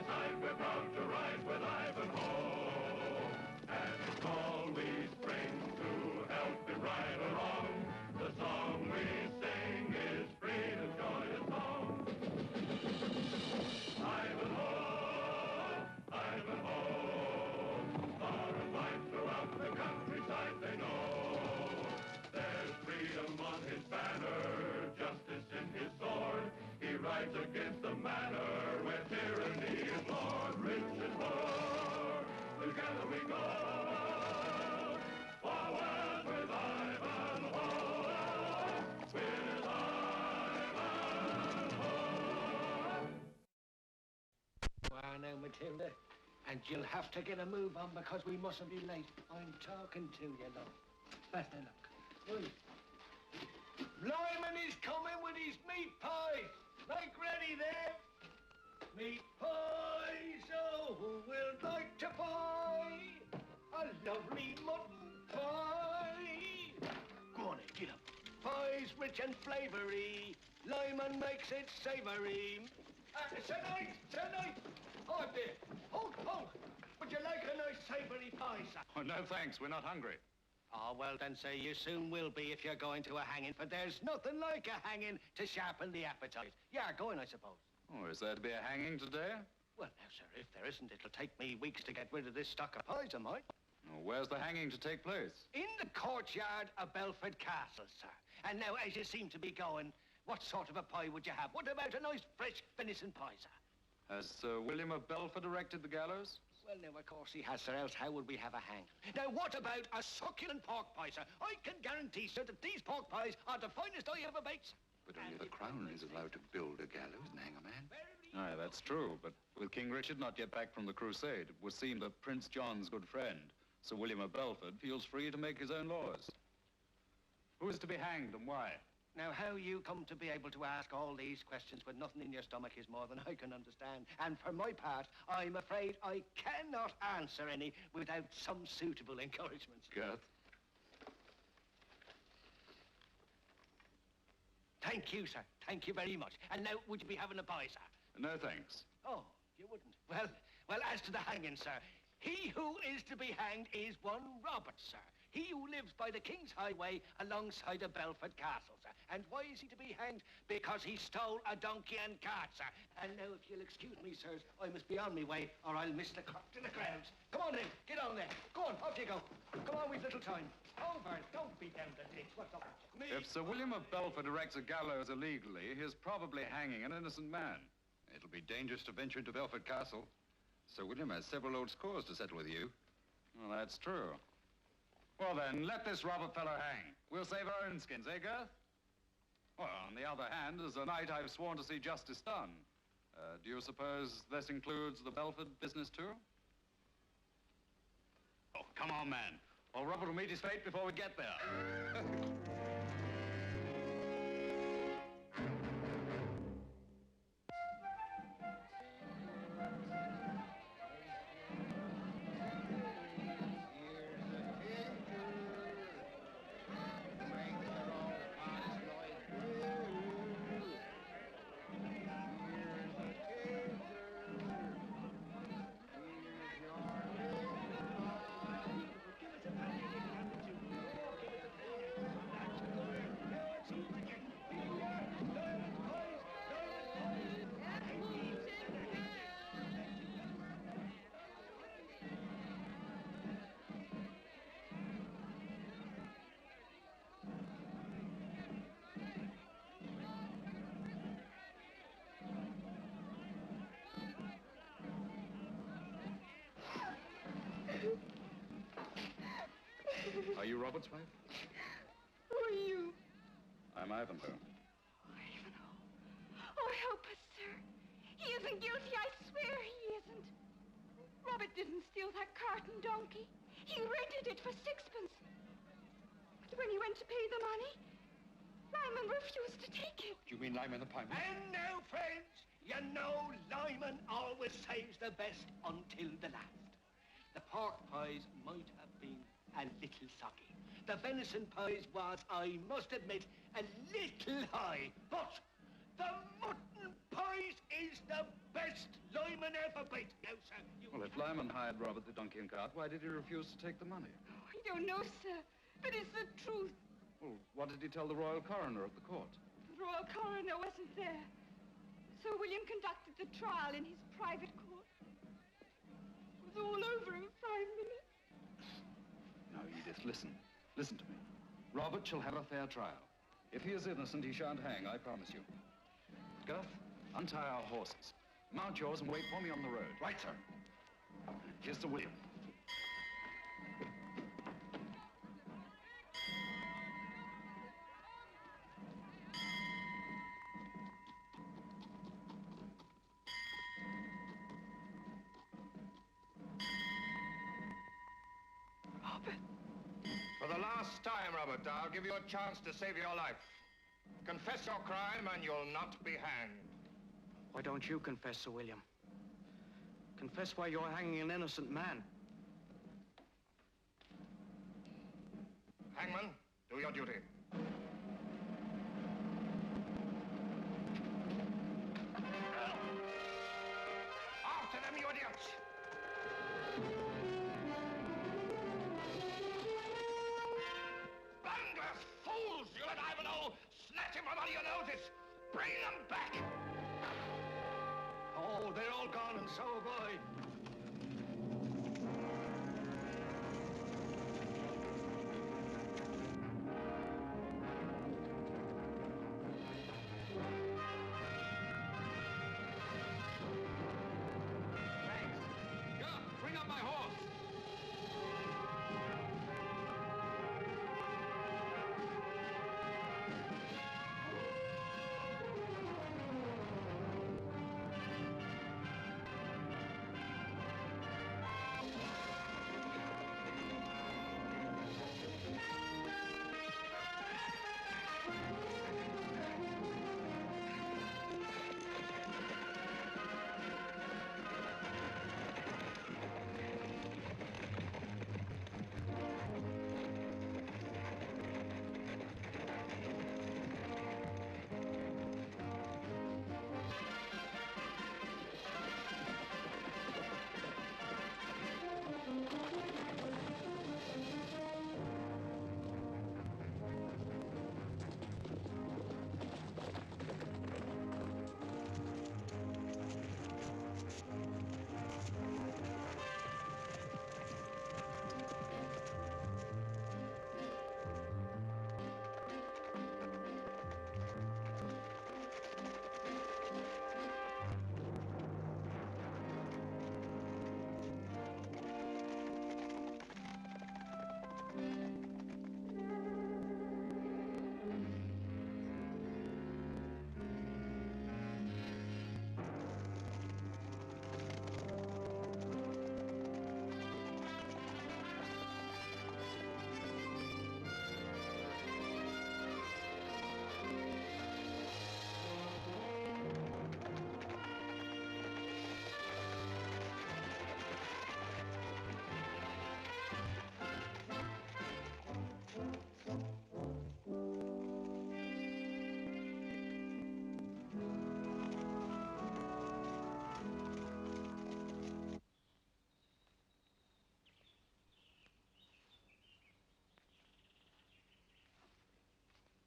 side, we're proud to rise with Ivanhoe. And it's all we spring to help it right along. The song we sing is freedom's joyous song. Ivanhoe, Ivanhoe, far and wide throughout the countryside they know. There's freedom on his banner, justice in his sword. He rides against the manor where tyranny is lord. Rich and poor, together we go. Forward with Ivanhoe, with Ivanhoe. Well, now, Matilda, and you'll have to get a move on because we mustn't be late. I'm talking to you, love. Best of luck. Right. Lyman is coming with his meat pies. Like ready there. Meat pies, oh, who will like to buy a lovely mutton pie? Go on, get up. Pie's rich and flavoury. Lyman makes it savoury. Tonight. Oh, dear. Hold. Would you like a nice savoury pie, sir? Oh, no, thanks. We're not hungry. Oh, well, then, sir, you soon will be if you're going to a hanging, for there's nothing like a hanging to sharpen the appetite. Yeah, going, I suppose. Oh, is there to be a hanging today? Well, now, sir, if there isn't, it'll take me weeks to get rid of this stock of pies of mine. Oh, where's the hanging to take place? In the courtyard of Belford Castle, sir. And now, as you seem to be going, what sort of a pie would you have? What about a nice, fresh venison pie, sir? Has Sir William of Belford erected the gallows? Well, now, of course he has, sir, else how would we have a hang? Now, what about a succulent pork pie, sir? I can guarantee, sir, that these pork pies are the finest I ever baked, sir. But only the Crown is allowed to build a gallows and hang a man. Aye, that's true, but with King Richard not yet back from the crusade, it would seem that Prince John's good friend, Sir William of Belford, feels free to make his own laws. Who is to be hanged and why? Now, how you come to be able to ask all these questions with nothing in your stomach is more than I can understand. And for my part, I'm afraid I cannot answer any without some suitable encouragement. Garth? Thank you, sir. Thank you very much. And now, would you be having a pie, sir? No, thanks. Oh, you wouldn't? Well, as to the hanging, sir, he who is to be hanged is one Robert, sir. He who lives by the King's Highway alongside of Belford Castle, sir. And why is he to be hanged? Because he stole a donkey and cart, sir. And now, if you'll excuse me, sirs, I must be on my way, or I'll miss the crowd to the crowds. Come on, then. Get on there. Go on, off you go. Come on, we've little time. Over. Don't beat down the ditch. What's up? Me. If Sir William of Belford erects a gallows illegally, he is probably hanging an innocent man. It'll be dangerous to venture into Belford Castle. Sir William has several old scores to settle with you. Well, that's true. Well, then, let this Robert fellow hang. We'll save our own skins, eh, Garth? Well, on the other hand, as a knight, I've sworn to see justice done. Do you suppose this includes the Belford business, too? Oh, come on, man. Or Robert will meet his fate before we get there. Are you Robert's wife? Who are you? I'm Ivanhoe. Oh, Ivanhoe. Oh, help us, sir. He isn't guilty, I swear he isn't. Robert didn't steal that cart and donkey. He rented it for sixpence. But when he went to pay the money, Lyman refused to take it. Do you mean Lyman the pieman? And now, friends, you know Lyman always saves the best until the last. The pork pies might have been a little soggy. The venison pies was, I must admit, a little high. But the mutton pies is the best Lyman Lyman ever beat? No, sir. Well, if Lyman hired Robert the donkey and cart, why did he refuse to take the money? I don't know, sir, but it's the truth. Well, what did he tell the royal coroner at the court? The royal coroner wasn't there. Sir William conducted the trial in his private court. It was all over in 5 minutes. No, Edith, listen. Listen to me. Robert shall have a fair trial. If he is innocent, he shan't hang, I promise you. Girth, untie our horses. Mount yours and wait for me on the road. Right, sir. Here's Sir William. For the last time, Robert, I'll give you a chance to save your life. Confess your crime and you'll not be hanged. Why don't you confess, Sir William? Confess why you're hanging an innocent man. Hangman, do your duty. After them, you idiots! Bunglers, fools! You let Ivanhoe snatch him from under your noses! Bring them back! Oh, they're all gone and so have I. Bring up my horse!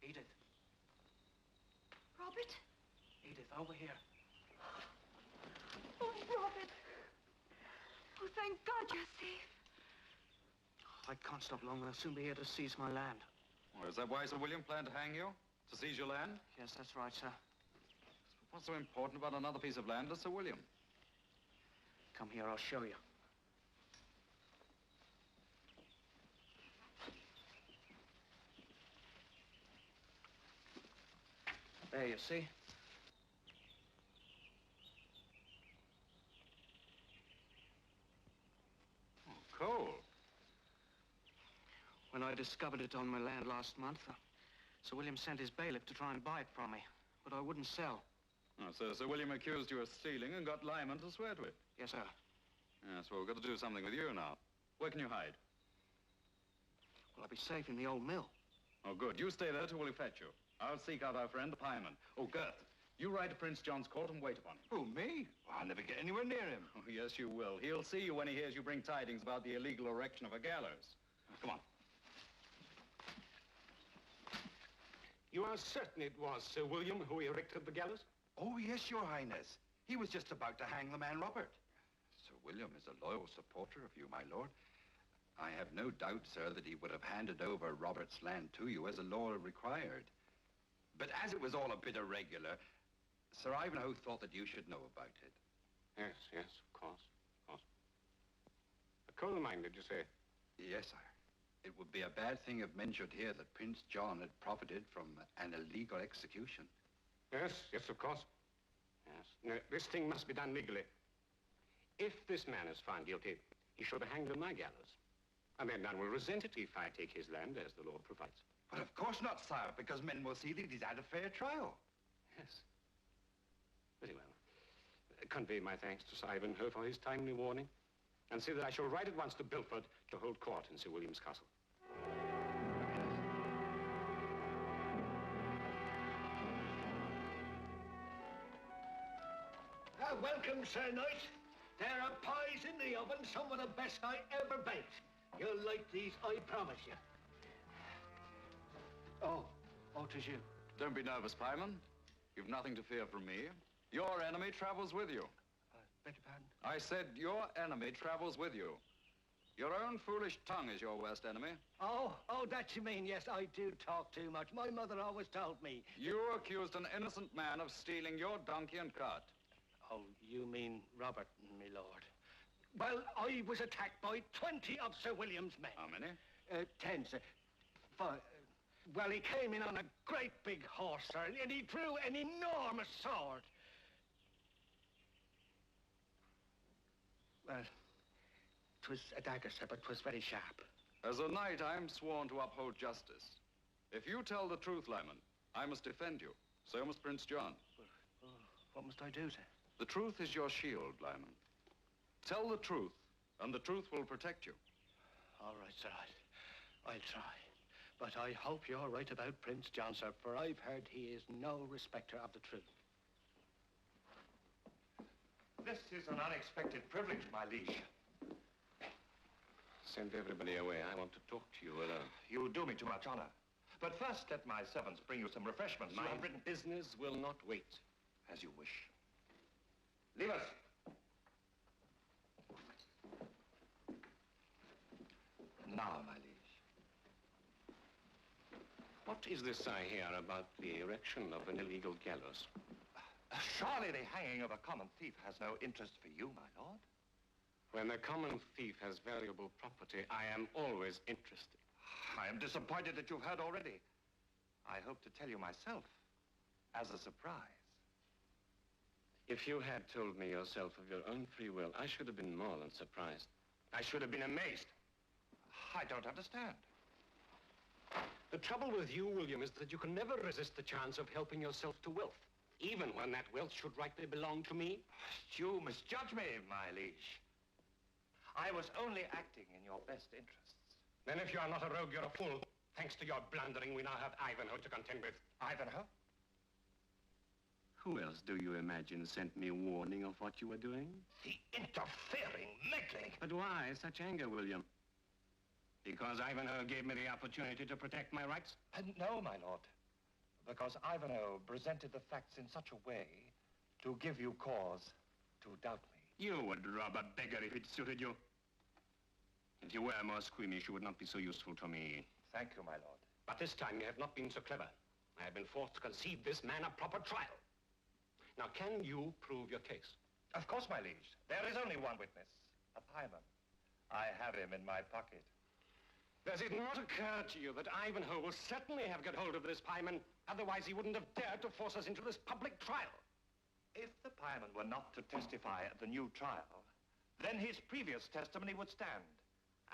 Edith. Robert? Edith, over here. Oh, Robert. Oh, thank God you're safe. I can't stop long. They'll soon be here to seize my land. Well, is that why Sir William planned to hang you? To seize your land? Yes, that's right, sir. What's so important about another piece of land to Sir William? Come here, I'll show you. There, you see? Oh, coal. When I discovered it on my land last month, Sir William sent his bailiff to try and buy it from me, but I wouldn't sell. Oh, so Sir William accused you of stealing and got Lyman to swear to it? Yes, sir. Yes, well, we've got to do something with you now. Where can you hide? Well, I'll be safe in the old mill. Oh, good. You stay there till we fetch you. I'll seek out our friend, the Pieman. Oh, Girth, you ride to Prince John's court and wait upon him. Who, me? I'll never get anywhere near him. Oh, yes, you will. He'll see you when he hears you bring tidings about the illegal erection of a gallows. Come on. You are certain it was Sir William who erected the gallows? Oh, yes, Your Highness. He was just about to hang the man Robert. Sir William is a loyal supporter of you, my lord. I have no doubt, sir, that he would have handed over Robert's land to you as the law required. But as it was all a bit irregular, Sir Ivanhoe thought that you should know about it. Yes, yes, of course, of course. A coal mine, did you say? Yes, sire. It would be a bad thing if men should hear that Prince John had profited from an illegal execution. Yes, yes, of course. Yes. No, this thing must be done legally. If this man is found guilty, he should be hanged on my gallows. And then none will resent it if I take his land as the law provides. But of course not, sire, because men will see that he's had a fair trial. Yes. Very well. Convey my thanks to Sir Ivanhoe for his timely warning, and say that I shall ride at once to Bilford to hold court in Sir William's castle. Welcome, Sir Knight. There are pies in the oven, some of the best I ever baked. You'll like these, I promise you. Oh, 'tis you. Don't be nervous, Pieman. You've nothing to fear from me. Your enemy travels with you. Beg your pardon? I said your enemy travels with you. Your own foolish tongue is your worst enemy. Oh, that you mean, yes, I do talk too much. My mother always told me. You accused an innocent man of stealing your donkey and cart. Oh, you mean Robert, my lord. Well, I was attacked by 20 of Sir William's men. How many? 10, sir. Well, he came in on a great big horse, sir, and he drew an enormous sword. Well, 'twas a dagger, sir, but 'twas very sharp. As a knight, I am sworn to uphold justice. If you tell the truth, Lyman, I must defend you. So must Prince John. What must I do, sir? The truth is your shield, Lyman. Tell the truth, and the truth will protect you. All right, sir, I'll try. But I hope you're right about Prince John, sir, for I've heard he is no respecter of the truth. This is an unexpected privilege, my liege. Send everybody away. I want to talk to you alone. You do me too much honor. But first, let my servants bring you some refreshments. My business will not wait. As you wish. Leave us. Now, my liege. What is this I hear about the erection of an illegal gallows? Surely the hanging of a common thief has no interest for you, my lord. When a common thief has valuable property, I am always interested. I am disappointed that you've heard already. I hope to tell you myself, as a surprise. If you had told me yourself of your own free will, I should have been more than surprised. I should have been amazed. I don't understand. The trouble with you, William, is that you can never resist the chance of helping yourself to wealth, even when that wealth should rightly belong to me. You misjudge me, my liege. I was only acting in your best interests. Then if you are not a rogue, you're a fool. Thanks to your blundering, we now have Ivanhoe to contend with. Ivanhoe? Who else do you imagine sent me warning of what you were doing? The interfering meddling. But why such anger, William? Because Ivanhoe gave me the opportunity to protect my rights? No, my lord. Because Ivanhoe presented the facts in such a way to give you cause to doubt me. You would rob a beggar if it suited you. If you were more squeamish, you would not be so useful to me. Thank you, my lord. But this time you have not been so clever. I have been forced to concede this man a proper trial. Now, can you prove your case? Of course, my liege. There is only one witness, a pieman. I have him in my pocket. Does it not occur to you that Ivanhoe will certainly have got hold of this pieman? Otherwise, he wouldn't have dared to force us into this public trial. If the pieman were not to testify at the new trial, then his previous testimony would stand.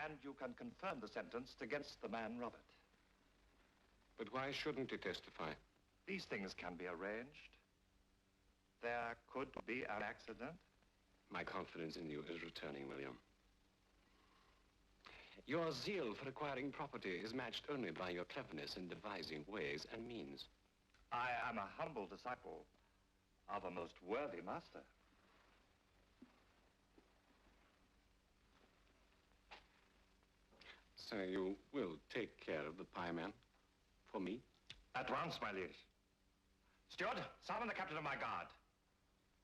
And you can confirm the sentence against the man, Robert. But why shouldn't he testify? These things can be arranged. There could be an accident. My confidence in you is returning, William. Your zeal for acquiring property is matched only by your cleverness in devising ways and means. I am a humble disciple of a most worthy master. So you will take care of the pieman for me? At once, my liege. Steward, summon the captain of my guard.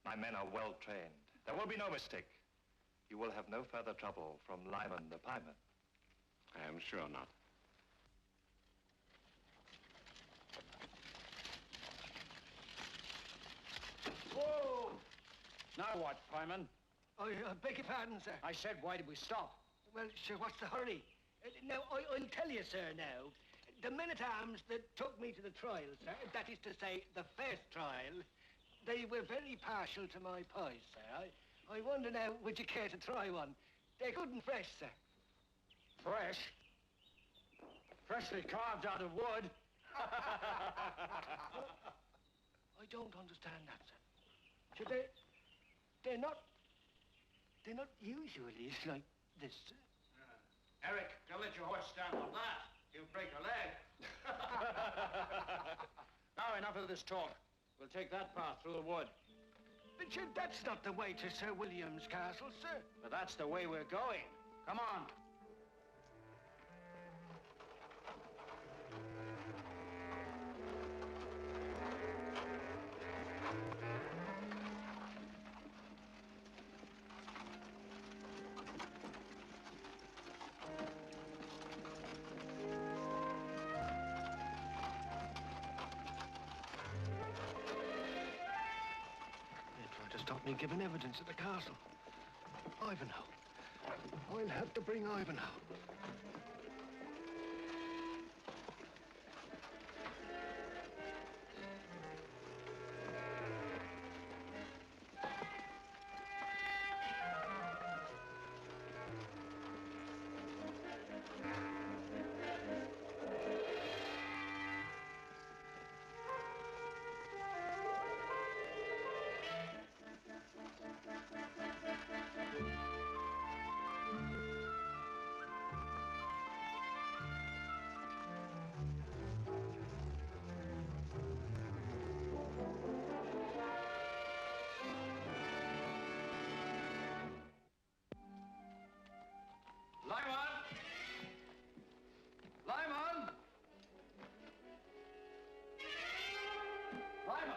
My men are well trained. There will be no mistake. You will have no further trouble from Lyman the pieman. I am sure not. Whoa! Now what, Pieman? I beg your pardon, sir. I said, why did we stop? Well, sure, what's the hurry? Now, I'll tell you, sir, now. The men-at-arms that took me to the trial, sir, that is to say, the first trial, they were very partial to my pies, sir. I wonder now, would you care to try one? They're good and fresh, sir. Fresh? Freshly carved out of wood? I don't understand that, sir. So they're not usually like this, sir. Eric, don't let your horse stand on that. He'll break a leg. Now, enough of this talk. We'll take that path through the wood. But sure, that's not the way to Sir William's castle, sir. But that's the way we're going. Come on. Stop me giving evidence at the castle. Ivanhoe. I'll have to bring Ivanhoe. Lyman! Lyman! Lyman!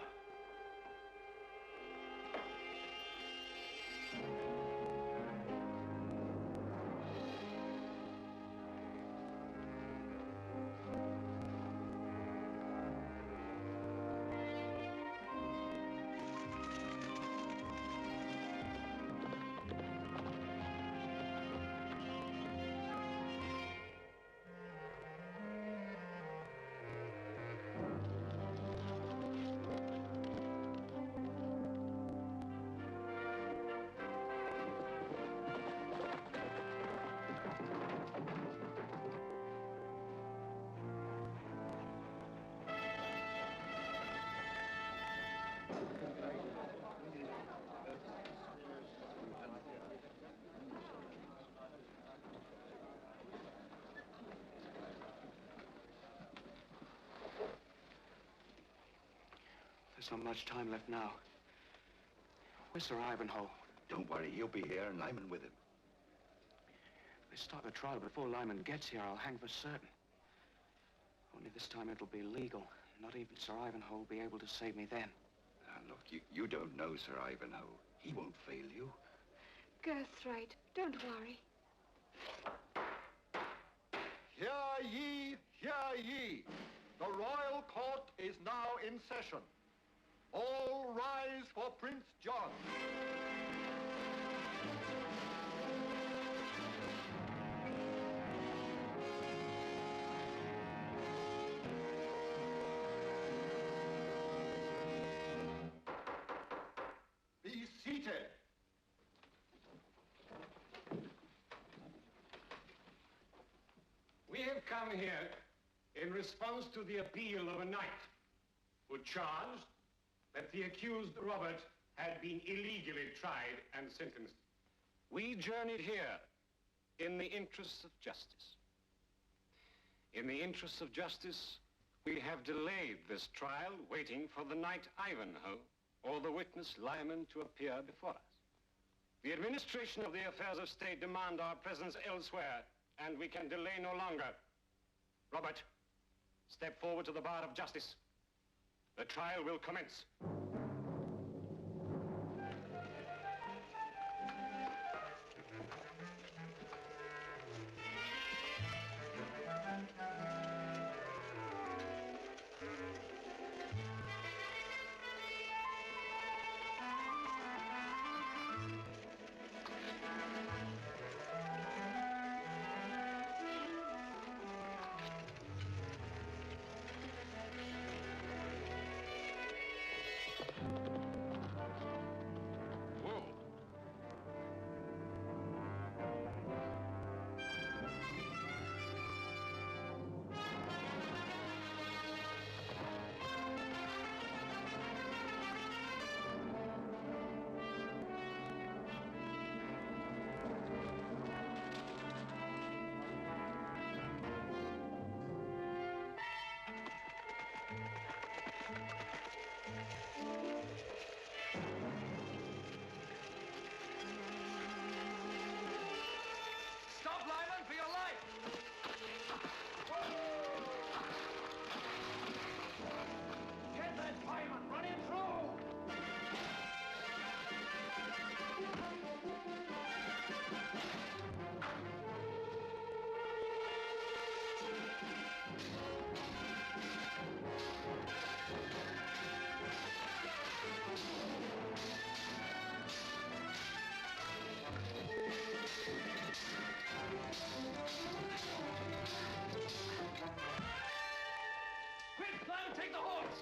There's not much time left now. Where's Sir Ivanhoe? Don't worry, he'll be here and Lyman with him. If they start the trial before Lyman gets here, I'll hang for certain. Only this time it'll be legal. Not even Sir Ivanhoe will be able to save me then. Now, look, you don't know Sir Ivanhoe. He won't fail you. Girth's right. Don't worry. Hear ye, hear ye. The royal court is now in session. All rise for Prince John. Be seated. We have come here in response to the appeal of a knight who charged that the accused Robert had been illegally tried and sentenced. We journeyed here in the interests of justice. In the interests of justice, we have delayed this trial, waiting for the knight Ivanhoe or the witness Lyman to appear before us. The administration of the affairs of state demand our presence elsewhere and we can delay no longer. Robert, step forward to the bar of justice. The trial will commence. Stop, Lyman, for your life! Get that Pieman! Run him through! Quick, Lyman, take the horse!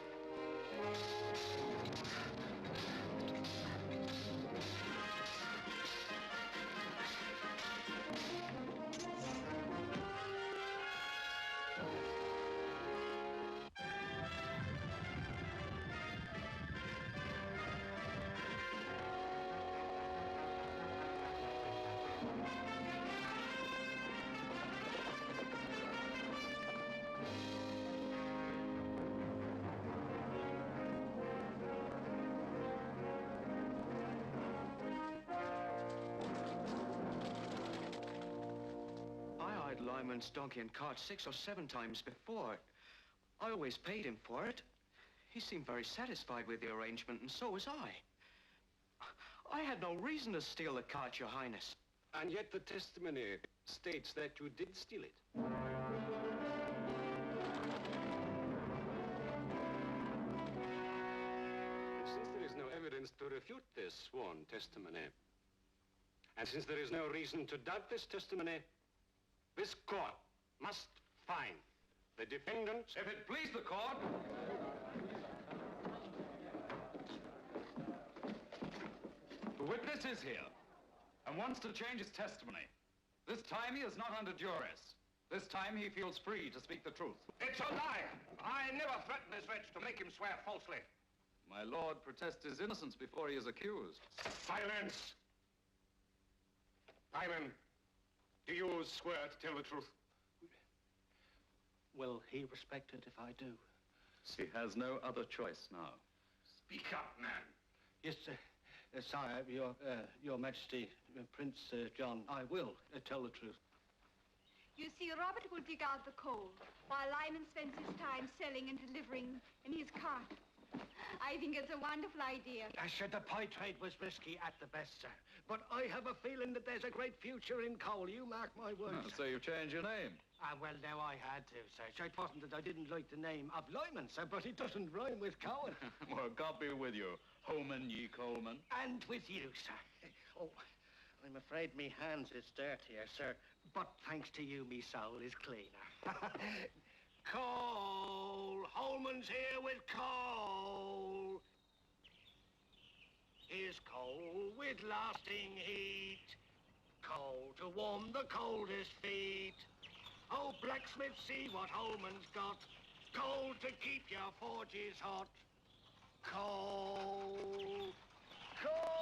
I eyed Lyman's donkey and cart 6 or 7 times before. I always paid him for it. He seemed very satisfied with the arrangement, and so was I. I had no reason to steal the cart, Your Highness. And yet the testimony states that you did steal it. Since there is no evidence to refute this sworn testimony, and since there is no reason to doubt this testimony, this court must find the defendant. If it please the court. The witness is here and wants to change his testimony. This time he is not under duress. This time he feels free to speak the truth. It's a lie. I never threatened this wretch to make him swear falsely. My lord protests his innocence before he is accused. Silence! Lyman, do you swear to tell the truth? Will he respect it if I do? He has no other choice now. Speak up, man. Yes, sire, your Majesty, Prince John, I will tell the truth. You see, Robert will dig out the coal, while Lyman spends his time selling and delivering in his cart. I think it's a wonderful idea. I said the pie trade was risky at the best, sir. But I have a feeling that there's a great future in coal. You mark my words. So you've changed your name? Well, now I had to, sir. So it wasn't that I didn't like the name of Lyman, sir, but it doesn't rhyme with Cowan. Well, God be with you, Homan ye Coleman. And with you, sir. Oh, I'm afraid me hands is dirtier, sir. But thanks to you, me soul is cleaner. Coal! Holman's here with coal! Here's coal with lasting heat. Coal to warm the coldest feet. Oh, blacksmith, see what Holman's got. Coal to keep your forges hot. Coal! Coal!